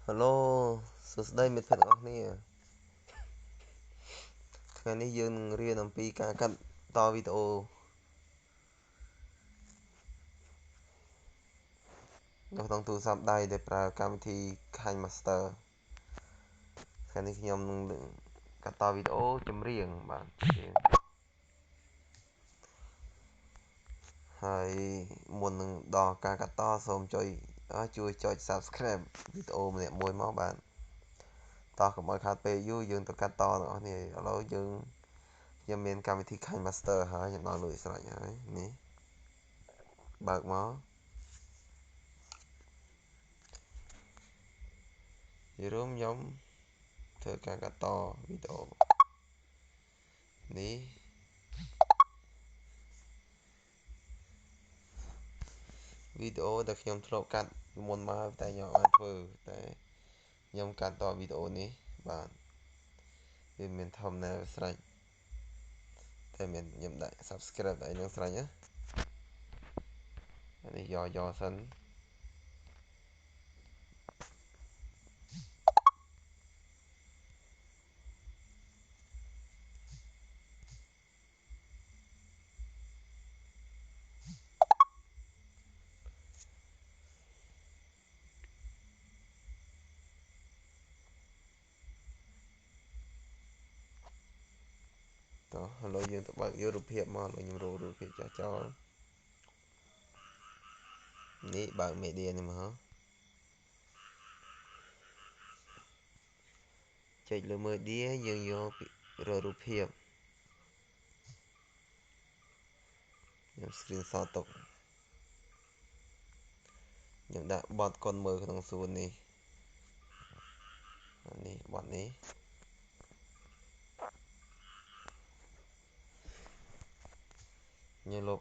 Hello សួស្តីមិត្តភក្តិទាំងអស់គ្នាថ្ងៃនេះយើងនឹងរៀនអំពីការកាត់តវីដេអូនៅក្នុងទូរស័ព្ទដៃដែលប្រើកម្មវិធី KineMaster ថ្ងៃនេះខ្ញុំនឹងកាត់តវីដេអូចម្រៀងបាទហើយមុននឹងដល់ការកាត់តសូមជួយចុច Subscribe វីដេអូម្នាក់មួយមកបាទតោះកុំឲ្យខាតពេលយូរយើងទៅកាត់តទាំងអស់គ្នាឥឡូវខ្ញុំមានកម្មវិធី KineMaster ហើយខ្ញុំដល់លុយស្រេចហើយនេះបើកមកពីរួមខ្ញុំធ្វើការកាត់តវីដេអូនេះវីដេអូដែលខ្ញុំធ្លាប់កាត់ពីមុនមកតែខ្ញុំអត់ធ្វើតែខ្ញុំកាត់តវីដេអូនេះបាទវាមាន thumbnail ស្រេចតែមានខ្ញុំដាក់ subscribe អីនឹងស្រេចណាអានេះយកសិនតោះឥឡូវយើងទៅបើកយករូបភាពមកខ្ញុំរករូបភាពចាស់ចោលនេះបើក media នេះមកចុចលើ media យើងយករករូបភាពខ្ញុំ screenshot ទុកខ្ញុំដាក់បទកុនមើលក្នុងសួននេះបទនេះខ្ញុំលុប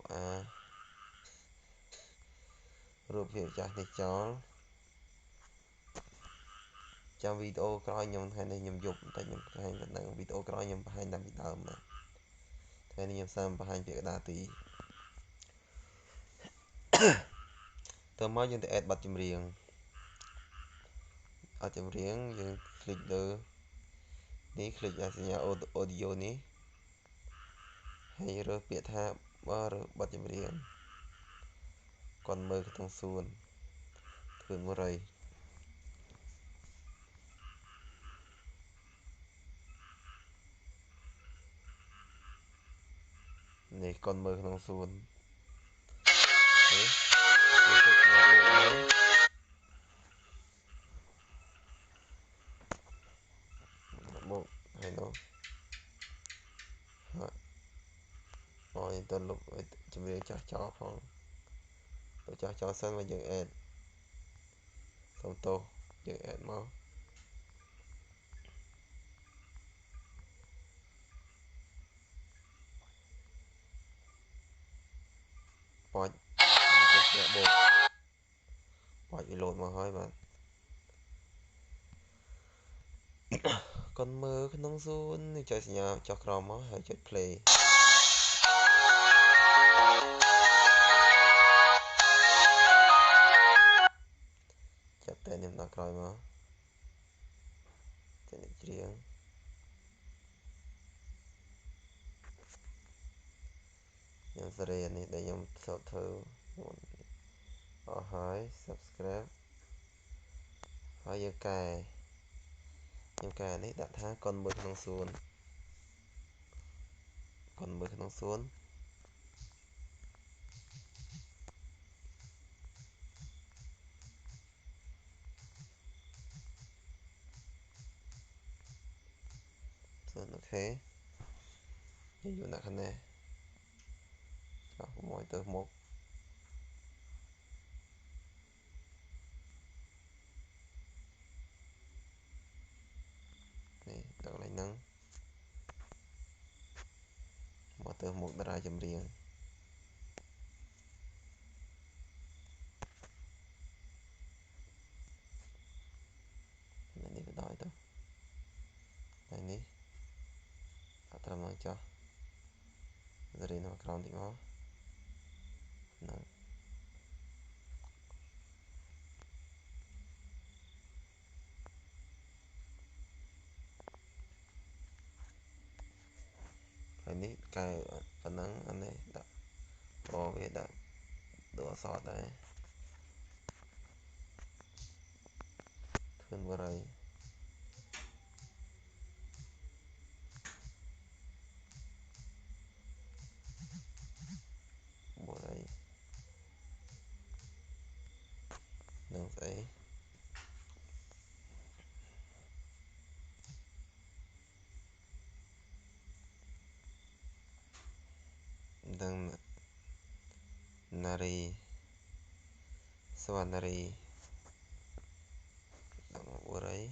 រូបភាពចាស់នេះចោលចាំវីដេអូក្រោយខ្ញុំថ្ងៃនេះខ្ញុំយប់តែខ្ញុំបង្ហាញប៉ុណ្ណឹងវីដេអូក្រោយខ្ញុំបង្ហាញតាមពីដើមណាថ្ងៃនេះខ្ញុំបង្ហាញពីកដាទីតើមកយើងទៅ add បទចម្រៀងយើងคลิกលើនេះคลิกសញ្ញា audio នេះហើយរើសពាក្យថារើសបទចម្រៀងកុនមើលក្នុងសួនធ្វើមរៃនេះកុនមើលក្នុងសួននេះទៅស្ងាត់មកហើយនោះហើយទៅលុបចម្រៀងចាស់ចោលផងទៅចាស់ចោលសិនមកយើង add សុំទោសយើង add មកបាច់ទៅស្ងាត់បោកបាច់វាលោតមកហើយបាទកុនមើលក្នុងសួនចុចសញ្ញាចុះក្រោមមកហើយចុច play ចាប់តែខ្ញុំដល់ក្រោយមកចេញច្រៀងខ្ញុំសេរីនេះដែលខ្ញុំធ្វើអស់ហើយ subscribe ហើយយើងខ្ញុំកែនេះដាក់ថាកុនមើលក្នុងសួនកុនមើលក្នុងសួនអូខេយើងយកដាក់ខាងនេះចុះមកទៅមុខនេះដល់កន្លែងហ្នឹងមកទៅមុខតារាចម្រៀងនេះក៏ដោយទៅហើយនេះអត់ត្រឹមនឹងចុះសេរីនៅក្រោមតិចមកហ្នឹង cái phần năng anh này đã có về đã đổ sọt đấy thường vừa rồi bộ đấy nâng giấy nâng nari swanari bộ đấy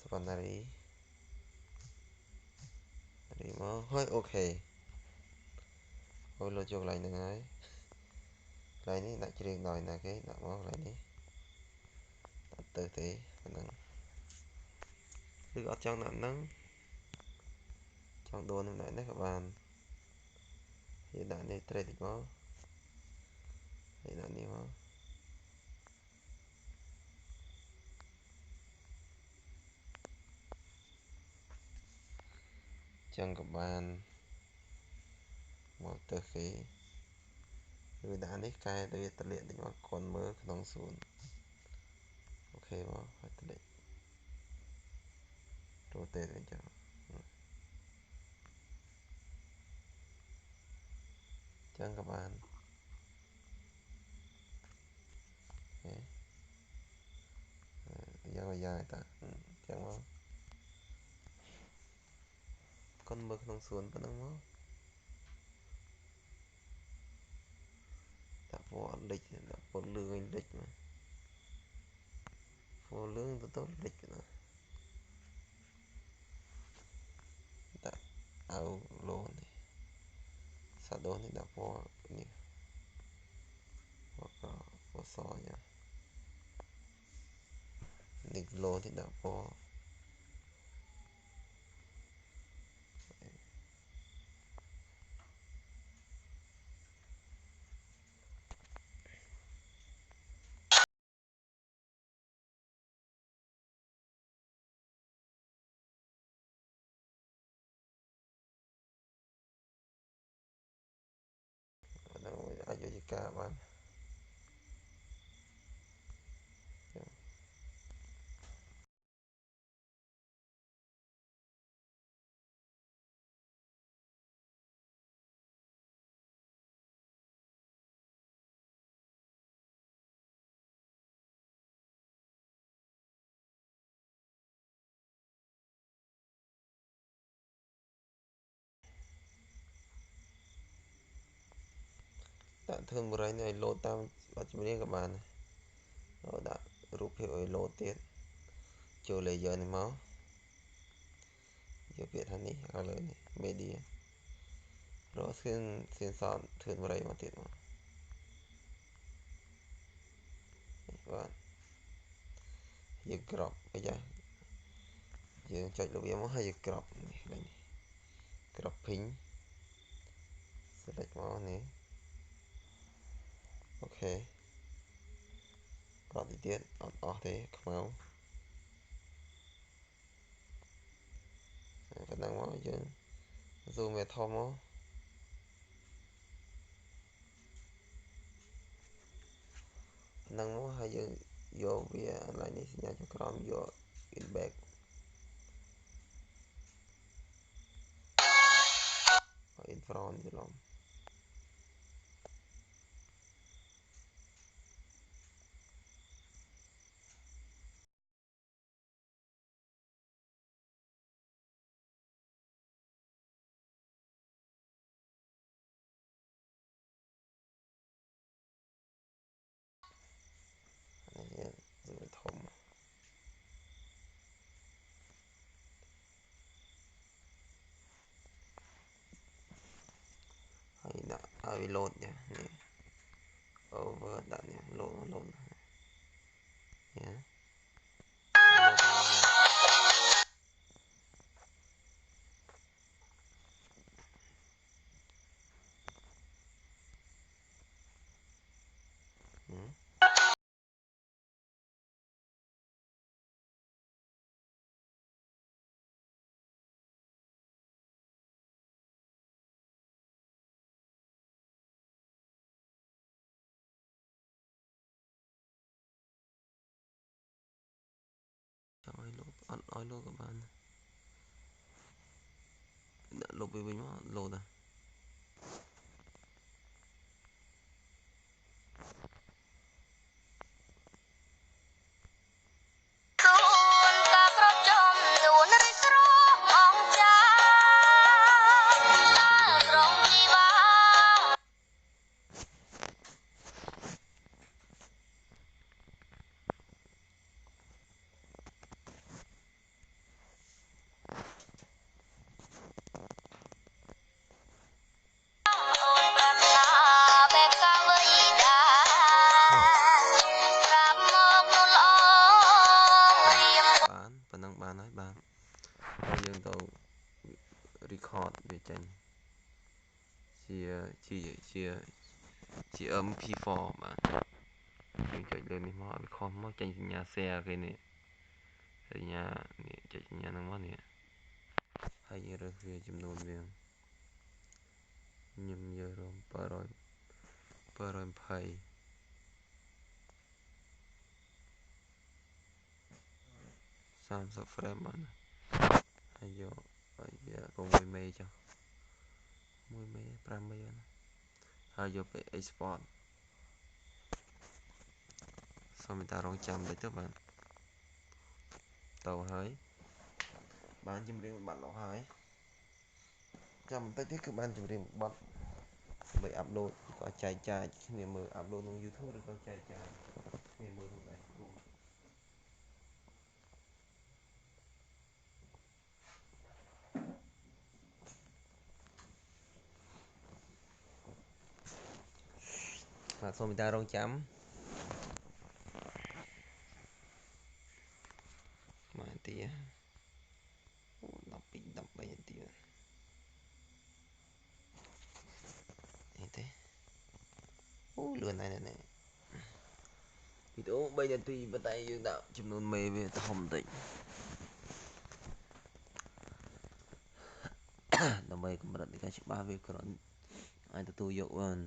swanari nari mà hơi ok hồi lo chụp lại nữa ấy lại ní đã chỉ đòi là cái đã máu lại ní từ thế nâng cứ ở trong nặng nâng trong đồ này đấy các bạn hiện tại này trade thì có hiện tại này có chẳng các bạn một từ khí người đã nít cái tôi tập luyện thì nó còn mơ không xuống ok mà phải tập luyện rotate lên cho chẳng các bạn dài dài ta chẳng mà con mơ không xuống vẫn đang máu đã bỏ lịch đã bỏ lương lịch mà bỏ lương tôi tốt lịch nữa đã áo lô này sao đó thì đã bỏ nhỉ hoặc bỏ xò nhá lịch lô thì đã bỏ đang ai cho cả bạn đã thương một này lô tam và chúng này các bạn rồi đã rút hiệu lô tiết chiều lấy giờ này máu giờ việt hắn đi ở lời này media rồi xin xin son thương một này mà tiết mà bạn giờ crop bây giờ giờ chạy lục yếu hay giờ crop này này cropping select máu này ok crop thì tiết ở thế máu phần năng máu giờ zoom về thom máu năng máu hay giờ vô về lại này xin cho chrome vô in back in front chứ lòng này rồi thom hay đã ai load nha này over đã nha load load nha ឲ្យលោតក៏បានដាក់លុបវិញមកលោតដែរប៉ុណ្ណឹងបានហើយបាទហើយយើងទៅ record វាចេញជា MP4 បាទយើងចុចលើនេះមកវាខុសមកចេញសញ្ញា share គេនេះសញ្ញានេះចុចសញ្ញាហ្នឹងមកនេះហើយយើងរើសវាចំនួនវាខ្ញុំយករំ720 30 frame បានហើយយកឲ្យវារង1មេចុះ1មេ5មេណាហើយយកទៅ export សូមតារងចាំតិចទៅបាទទៅហើយបានចម្រៀងបាត់នោះហើយចាំបន្តិចទៀតគឺបានចម្រៀងបាត់ដើម្បីអាប់ឡូតក៏ចែកចាយគ្នាមើលអាប់ឡូតក្នុង YouTube ឬក៏ចែកចាយគ្នាមើលក្នុងដែរបាទសូមតារងចាំមកទី12 13នាទីនេះទេអូលឿនណាស់នេះវីដេអូ3នាទីប៉ុន្តែយើងដាក់ចំនួនមេវាធំបន្តិចដើម្បីកម្រិតនៃការច្បាស់វាគ្រាន់អាចទទួលយកបាន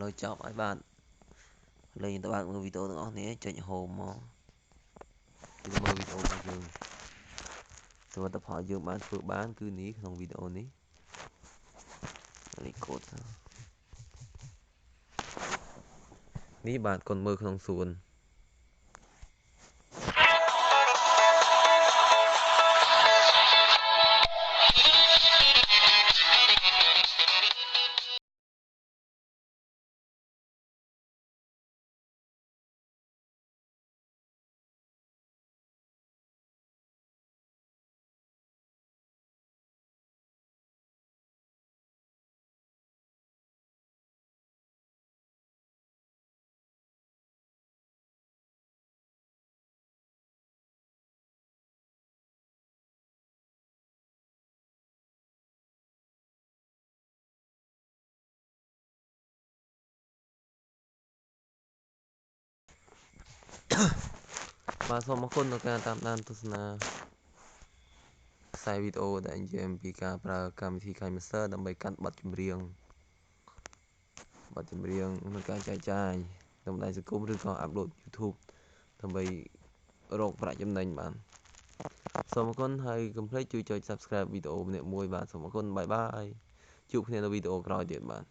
លើចប់ឲ្យបានលេងទៅបើកមើលវីដេអូទាំងអស់នេះចុច home មកគឺមើលវីដេអូរបស់យើងសមិទ្ធផលយើងបានធ្វើបានគឺនេះក្នុងវីដេអូនេះrecord នេះបាទកូនមើលក្នុងសួនបាទសូមអរគុណដល់ការតាមដានទស្សនាខ្សែវីដេអូដែលនិយាយអំពីការប្រើកម្មវិធី KineMaster ដើម្បីកាត់បទចម្រៀងនិងការចែកចាយតាមបណ្ដាញសង្គមឬក៏អាប់ឡូត YouTube ដើម្បីរកប្រាក់ចំណេញបានសូមអរគុណហើយកុំភ្លេចជួយចុច Subscribe វីដេអូម្នាក់មួយបាទសូមអរគុណបាយបាយជួបគ្នានៅវីដេអូក្រោយទៀតបាទ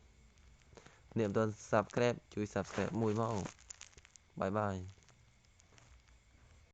អ្នកមិនទាន់ Subscribe ជួយ Subscribe មួយមកបាយបាយ